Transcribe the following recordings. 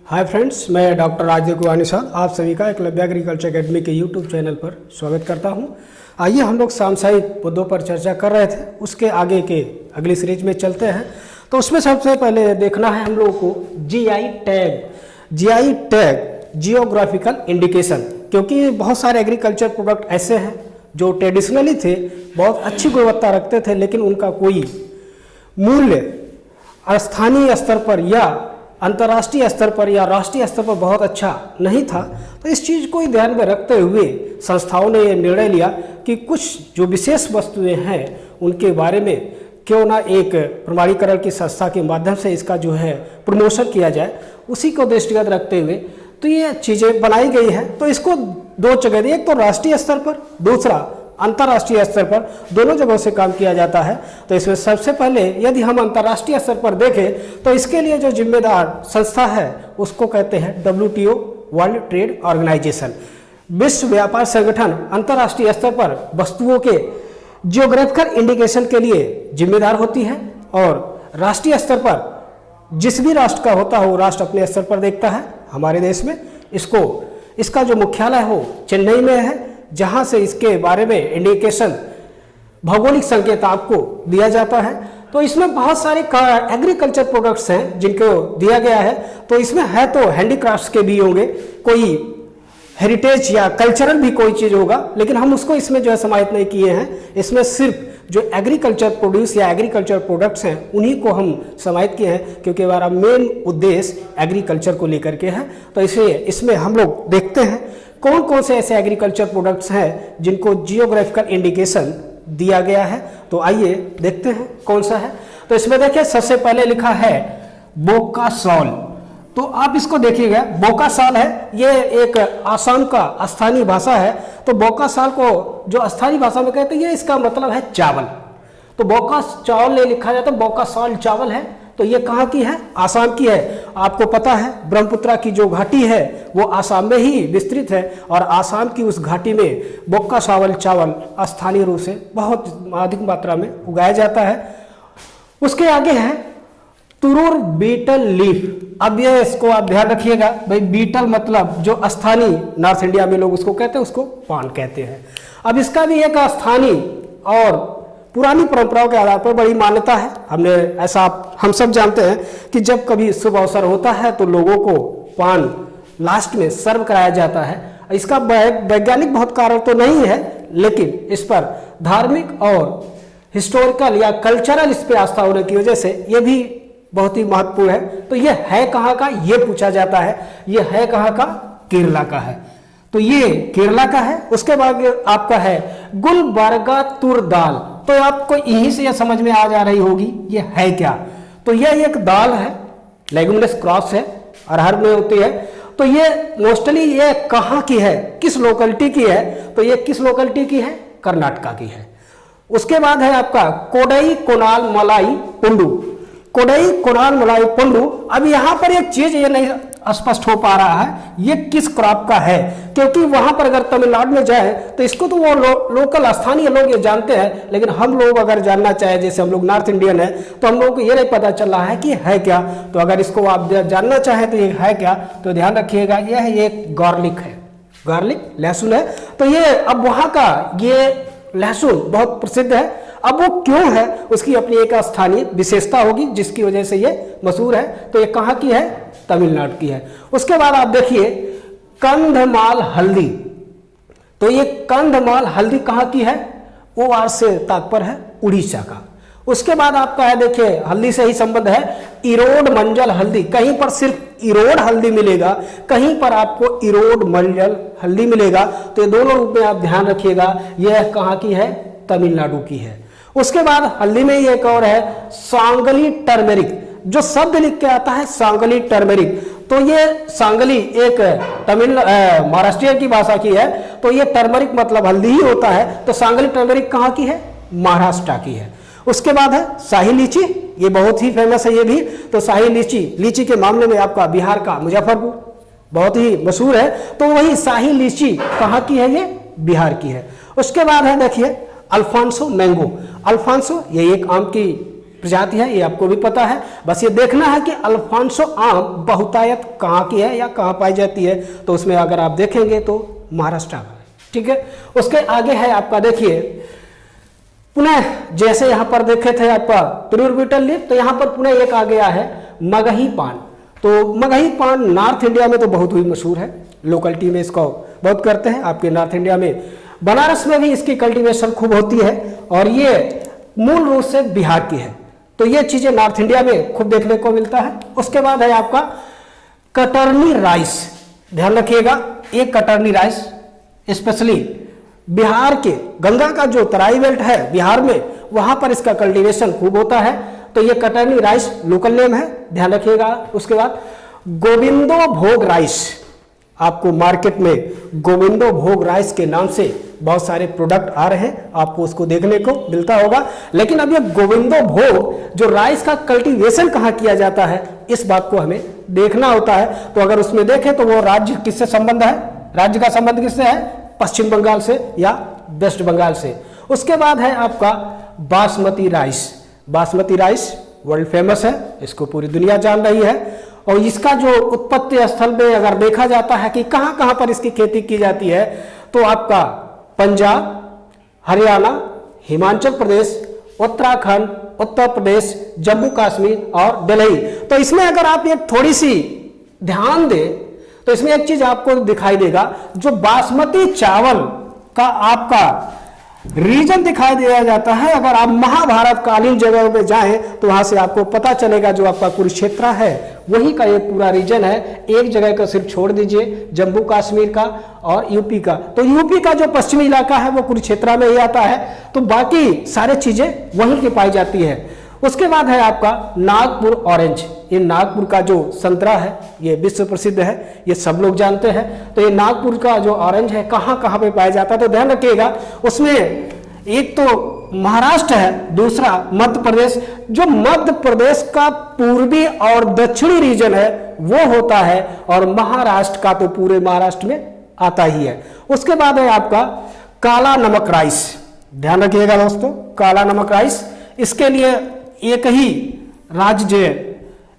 Hi friends, मैं doctor Rajdev Kumar Nishad आप सभी का एकलव्य एग्रीकल्चर अकेडमी के यूट्यूब चैनल पर स्वागत करता हूं। आइए हम लोग सांसारिक मुद्दों पर चर्चा कर रहे थे, उसके आगे के अगली सीरीज में चलते हैं। तो उसमें सबसे पहले देखना है हम लोगों को जीआई टैग जियोग्राफिकल इंडिकेशन, क्योंकि बहुत सारे एग्रीकल्चर प्रोडक्ट ऐसे हैं जो ट्रेडिशनली थे, बहुत अच्छी गुणवत्ता रखते थे, लेकिन उनका कोई मूल्य स्थानीय स्तर पर या अंतर्राष्ट्रीय स्तर पर या राष्ट्रीय स्तर पर बहुत अच्छा नहीं था। तो इस चीज़ को ध्यान में रखते हुए संस्थाओं ने यह निर्णय लिया कि कुछ जो विशेष वस्तुएं हैं उनके बारे में क्यों ना एक प्रमाणीकरण की संस्था के माध्यम से इसका जो है प्रमोशन किया जाए। उसी को दृष्टिगत रखते हुए तो ये चीज़ें बनाई गई है। तो इसको दो जगह दी, एक तो राष्ट्रीय स्तर पर, दूसरा अंतर्राष्ट्रीय स्तर पर, दोनों जगहों से काम किया जाता है। तो इसमें सबसे पहले यदि हम अंतर्राष्ट्रीय स्तर पर देखें तो इसके लिए जो जिम्मेदार संस्था है उसको कहते हैं WTO, वर्ल्ड ट्रेड ऑर्गेनाइजेशन। विश्व व्यापार संगठन अंतर्राष्ट्रीय स्तर पर वस्तुओं के जियोग्राफिकल इंडिकेशन के लिए जिम्मेदार होती है, और राष्ट्रीय स्तर पर जिस भी राष्ट्र का होता हो राष्ट्र अपने स्तर पर देखता है। हमारे देश में इसका जो मुख्यालय हो चेन्नई में है, जहां से इसके बारे में इंडिकेशन भौगोलिक संकेत आपको दिया जाता है। तो इसमें बहुत सारे एग्रीकल्चर प्रोडक्ट्स हैं जिनको दिया गया है। तो इसमें है तो हैंडीक्राफ्ट्स के भी होंगे, कोई हेरिटेज या कल्चरल भी कोई चीज़ होगा, लेकिन हम उसको इसमें जो है समाहित नहीं किए हैं। इसमें सिर्फ जो एग्रीकल्चर प्रोड्यूस या एग्रीकल्चर प्रोडक्ट्स हैं उन्हीं को हम समाहित किए हैं, क्योंकि हमारा मेन उद्देश्य एग्रीकल्चर को लेकर के है। तो इसलिए इसमें हम लोग देखते हैं कौन कौन से ऐसे एग्रीकल्चर प्रोडक्ट्स हैं जिनको जियोग्राफिकल इंडिकेशन दिया गया है। तो आइए देखते हैं कौन सा है। तो इसमें देखिए सबसे पहले लिखा है बोका सॉल। तो आप इसको देखिएगा, बोका साल है, ये एक आसाम का स्थानीय भाषा है। तो बोका साल को जो स्थानीय भाषा में कहते हैं, ये इसका मतलब है चावल। तो बोका चावल लिखा जाता है, बोका साल चावल है। तो ये कहाँ की है? आसाम की है। आपको पता है ब्रह्मपुत्रा की जो घाटी है वो आसाम में ही विस्तृत है, और आसाम की उस घाटी में बोका चावल स्थानीय रूप से बहुत अधिक मात्रा में उगाया जाता है। उसके आगे है तुरुर बीटल लीफ। अब ये इसको आप ध्यान रखिएगा भाई, बीटल मतलब जो स्थानीय नॉर्थ इंडिया में लोग उसको कहते हैं, उसको पान कहते हैं। अब इसका भी एक स्थानीय और पुरानी परंपराओं के आधार पर बड़ी मान्यता है। हम सब जानते हैं कि जब कभी शुभ अवसर होता है तो लोगों को पान लास्ट में सर्व कराया जाता है। इसका वैज्ञानिक बहुत कारण तो नहीं है, लेकिन इस पर धार्मिक और हिस्टोरिकल या कल्चरल इस पर आस्था होने की वजह से ये भी बहुत ही महत्वपूर्ण है। तो ये है कहाँ का, ये पूछा जाता है। ये है कहाँ का? केरला का है। तो ये केरला का है। उसके बाद आपका है गुलबर्गा तुर दाल। तो आपको यहीं से यह समझ में आ जा रही होगी ये है क्या। तो यह एक दाल है, लेगुमिनस क्रॉस है, अरहर में होती है। तो ये मोस्टली ये कहाँ की है, किस लोकेलिटी की है? तो ये किस लोकेलिटी की है? कर्नाटका की है। उसके बाद है आपका कोडई कोनाल मलाई पुंडू। कोडई कोनाल मलाई पुंडू। अब यहाँ पर एक चीज ये नहीं स्पष्ट हो पा रहा है ये किस क्रॉप का है, क्योंकि वहां पर अगर तमिलनाडु में जाए तो इसको तो वो लोकल स्थानीय लोग ये जानते हैं, लेकिन हम लोग अगर जानना चाहे, जैसे हम लोग नॉर्थ इंडियन है, तो हम लोगों को ये नहीं पता चल रहा है कि है क्या। तो अगर इसको आप जानना चाहें तो ये है क्या, तो ध्यान रखिएगा यह एक गार्लिक है, गार्लिक लहसुन है। तो ये अब वहां का ये लहसुन बहुत प्रसिद्ध है। अब वो क्यों है, उसकी अपनी एक स्थानीय विशेषता होगी जिसकी वजह से ये मशहूर है। तो ये कहाँ की है? तमिलनाडु की है। उसके बाद आप देखिए कंधमाल हल्दी। तो ये कंधमाल हल्दी कहाँ की है? OR से तात्पर्य है उड़ीसा का। उसके बाद आपका है, देखिए हल्दी से ही संबंध है, इरोड मंजल हल्दी। कहीं पर सिर्फ इरोड हल्दी मिलेगा, कहीं पर आपको इरोड मंजल हल्दी मिलेगा। तो ये दोनों रूप में आप ध्यान रखिएगा, यह कहाँ की है? तमिलनाडु की है। उसके बाद हल्दी में ही एक और है सांगली टर्मेरिक। जो शब्द लिख के आता है सांगली टर्मेरिक, तो ये सांगली एक महाराष्ट्रियन की भाषा की है। तो ये टर्मरिक मतलब हल्दी ही होता है। तो सांगली टर्मेरिक कहाँ की है? महाराष्ट्र की है। उसके बाद है शाही लीची। ये बहुत ही फेमस है ये भी। तो शाही लीची के मामले में आपका बिहार का मुजफ्फरपुर बहुत ही मशहूर है। तो वही शाही लीची कहाँ की है? ये बिहार की है। उसके बाद है देखिए अल्फांसो मैंगो। अल्फांसो ये एक आम की प्रजाति है, ये आपको भी पता है। बस ये देखना है कि अल्फांसो आम बहुतायत कहाँ की है या कहाँ पाई जाती है, तो उसमें अगर आप देखेंगे तो महाराष्ट्र का, ठीक है। उसके आगे है आपका, देखिए पुनः जैसे यहाँ पर देखे थे आपका त्रिउर बीटल लीफ, तो यहाँ पर पुनः एक आ गया है मगही पान। तो मगही पान नॉर्थ इंडिया में तो बहुत ही मशहूर है, लोकलिटी में इसको बहुत करते हैं। आपके नॉर्थ इंडिया में बनारस में भी इसकी कल्टीवेशन खूब होती है और ये मूल रूप से बिहार की है। तो ये चीजें नॉर्थ इंडिया में खूब देखने को मिलता है। उसके बाद है आपका कटर्नी राइस, ध्यान रखिएगा, एक कटर्नी राइस स्पेशली बिहार के गंगा का जो तराई बेल्ट है बिहार में, वहां पर इसका कल्टीवेशन खूब होता है। तो ये कटर्नी राइस लोकल नेम है, ध्यान रखिएगा। उसके बाद गोविंदो भोग राइस, आपको मार्केट में गोविंदो भोग राइस के नाम से बहुत सारे प्रोडक्ट आ रहे हैं, आपको उसको देखने को मिलता होगा। लेकिन अब ये गोविंदो भोग जो राइस का कल्टीवेशन कहाँ किया जाता है, इस बात को हमें देखना होता है। तो अगर उसमें देखें तो वो राज्य किससे संबंध है, राज्य का संबंध किससे है, पश्चिम बंगाल से या वेस्ट बंगाल से। उसके बाद है आपका basmati rice. Basmati rice world famous है, इसको पूरी दुनिया जान रही है। और इसका जो उत्पत्ति स्थल में अगर देखा जाता है कि कहाँ कहाँ पर इसकी खेती की जाती है, तो आपका पंजाब, हरियाणा, हिमाचल प्रदेश, उत्तराखंड, उत्तर प्रदेश, जम्मू कश्मीर और दिल्ली। तो इसमें अगर आप एक थोड़ी सी ध्यान दें तो इसमें एक चीज आपको दिखाई देगा, जो बासमती चावल का आपका रीजन दिखाई दिया जाता है। अगर आप महाभारत कालीन जगह में जाएं तो वहां से आपको पता चलेगा, जो आपका कुरुक्षेत्र है वही का ये पूरा रीजन है। एक जगह का सिर्फ छोड़ दीजिए, जम्मू कश्मीर का और यूपी का। तो यूपी का जो पश्चिमी इलाका है वो कुरुक्षेत्र में ही आता है, तो बाकी सारे चीजें वहीं की पाई जाती है। उसके बाद है आपका नागपुर ऑरेंज। ये नागपुर का जो संतरा है ये विश्व प्रसिद्ध है, ये सब लोग जानते हैं। तो ये नागपुर का जो ऑरेंज है कहाँ कहाँ पे पाया जाता है, तो ध्यान रखिएगा। उसमें एक तो महाराष्ट्र है, दूसरा मध्य प्रदेश। जो मध्य प्रदेश का पूर्वी और दक्षिणी रीजन है वो होता है, और महाराष्ट्र का तो पूरे महाराष्ट्र में आता ही है। उसके बाद है आपका काला नमक राइस, ध्यान रखिएगा दोस्तों, काला नमक राइस। इसके लिए एक ही राज्य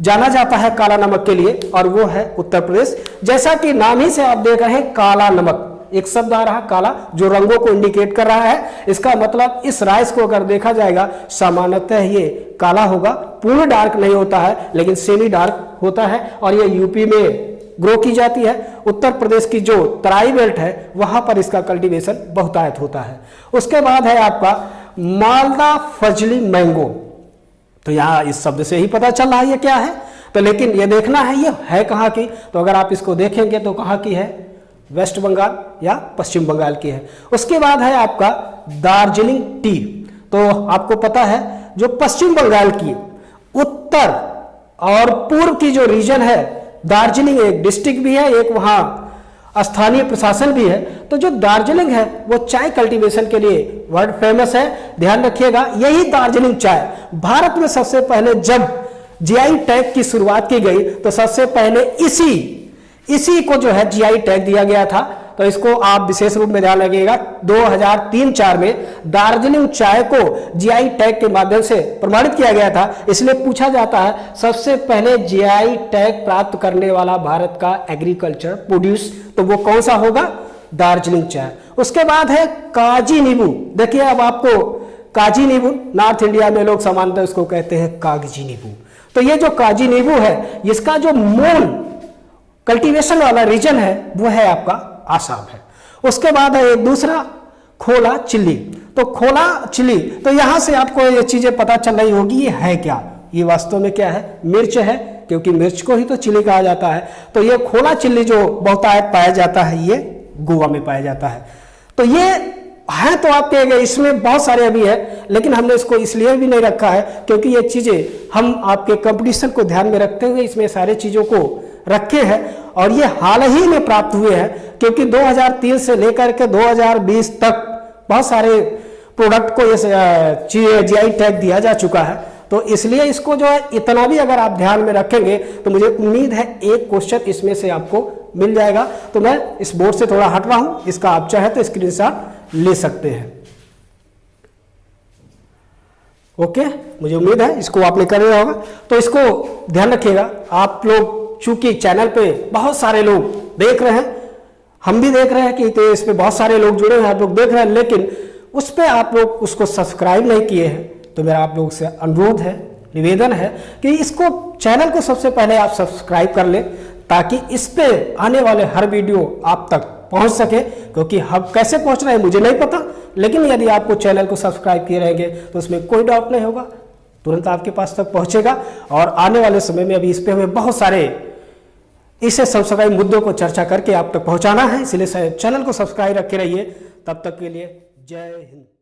जाना जाता है काला नमक के लिए, और वो है उत्तर प्रदेश। जैसा कि नाम ही से आप देख रहे हैं काला नमक, एक शब्द आ रहा काला जो रंगों को इंडिकेट कर रहा है। इसका मतलब इस राइस को अगर देखा जाएगा सामान्यतः ये काला होगा, पूर्ण डार्क नहीं होता है लेकिन सेमी डार्क होता है, और ये यूपी में ग्रो की जाती है। उत्तर प्रदेश की जो तराई बेल्ट है वहां पर इसका कल्टीवेशन बहुतायत होता है। उसके बाद है आपका मालदा फजली मैंगो। तो यहाँ इस शब्द से ही पता चल रहा है ये क्या है, तो लेकिन ये देखना है ये है कहाँ की। तो अगर आप इसको देखेंगे तो कहाँ की है, वेस्ट बंगाल या पश्चिम बंगाल की है। उसके बाद है आपका दार्जिलिंग टी। तो आपको पता है जो पश्चिम बंगाल की उत्तर और पूर्व की जो रीजन है, दार्जिलिंग एक डिस्ट्रिक्ट भी है, एक वहाँ स्थानीय प्रशासन भी है। तो जो दार्जिलिंग है वो चाय कल्टीवेशन के लिए वर्ल्ड फेमस है। ध्यान रखिएगा, यही दार्जिलिंग चाय भारत में सबसे पहले जब जीआई टैग की शुरुआत की गई तो सबसे पहले इसी को जो है जीआई टैग दिया गया था। तो इसको आप विशेष रूप में ध्यान रखिएगा, 2003-4 में दार्जिलिंग चाय को जीआई टैग के माध्यम से प्रमाणित किया गया था। इसलिए पूछा जाता है सबसे पहले जीआई टैग प्राप्त करने वाला भारत का एग्रीकल्चर प्रोड्यूस, तो वो कौन सा होगा, दार्जिलिंग चाय। उसके बाद है काजी नींबू। देखिए अब आपको काजी नींबू, नॉर्थ इंडिया में लोग सामान्यतः उसको कहते हैं कागजी नींबू। तो ये जो काजी नींबू है इसका जो मूल कल्टीवेशन वाला रीजन है वो है आपका आसाम है। उसके बाद है एक दूसरा खोला चिल्ली। तो खोला चिल्ली, तो यहां से आपको ये चीजें पता चल रही होगी ये है क्या, ये वास्तव में क्या है, मिर्च है, क्योंकि मिर्च को ही तो चिल्ली कहा जाता है। तो ये खोला चिल्ली जो बहुतायत पाया जाता है ये गोवा में पाया जाता है। तो ये है, तो आप कहेंगे इसमें बहुत सारे अभी है, लेकिन हमने इसको इसलिए भी नहीं रखा है क्योंकि ये चीजें हम आपके कंपटीशन को ध्यान में रखते हुए इसमें सारे चीजों को रखे हैं, और ये हाल ही में प्राप्त हुए हैं क्योंकि 2003 से लेकर के 2020 तक बहुत सारे प्रोडक्ट को ये जीआई टैग दिया जा चुका है। तो इसलिए इसको जो है इतना भी अगर आप ध्यान में रखेंगे तो मुझे उम्मीद है एक क्वेश्चन इसमें से आपको मिल जाएगा। तो मैं इस बोर्ड से थोड़ा हट रहा हूं, इसका आप चाहे तो स्क्रीनशॉट ले सकते हैं। ओके, मुझे उम्मीद है इसको आपने कर लिया होगा। तो इसको ध्यान रखिएगा आप लोग, चूंकि चैनल पे बहुत सारे लोग देख रहे हैं, हम भी देख रहे हैं कि तो इस पे बहुत सारे लोग जुड़े हैं, आप लोग देख रहे हैं, लेकिन उस पर आप लोग उसको सब्सक्राइब नहीं किए हैं। तो मेरा आप लोगों से अनुरोध है, निवेदन है कि इसको, चैनल को सबसे पहले आप सब्सक्राइब कर लें, ताकि इस पे आने वाले हर वीडियो आप तक पहुंच सके। क्योंकि हम कैसे पहुंच रहे हैं मुझे नहीं पता, लेकिन यदि आपको चैनल को सब्सक्राइब किए रहेंगे तो उसमें कोई डाउट नहीं होगा, तुरंत आपके पास तक पहुंचेगा। और आने वाले समय में अभी इस पे हमें बहुत सारे इसे सब्सक्राइब मुद्दों को चर्चा करके आप तक पहुंचाना है, इसलिए चैनल को सब्सक्राइब रखे रहिए। तब तक के लिए जय हिंद।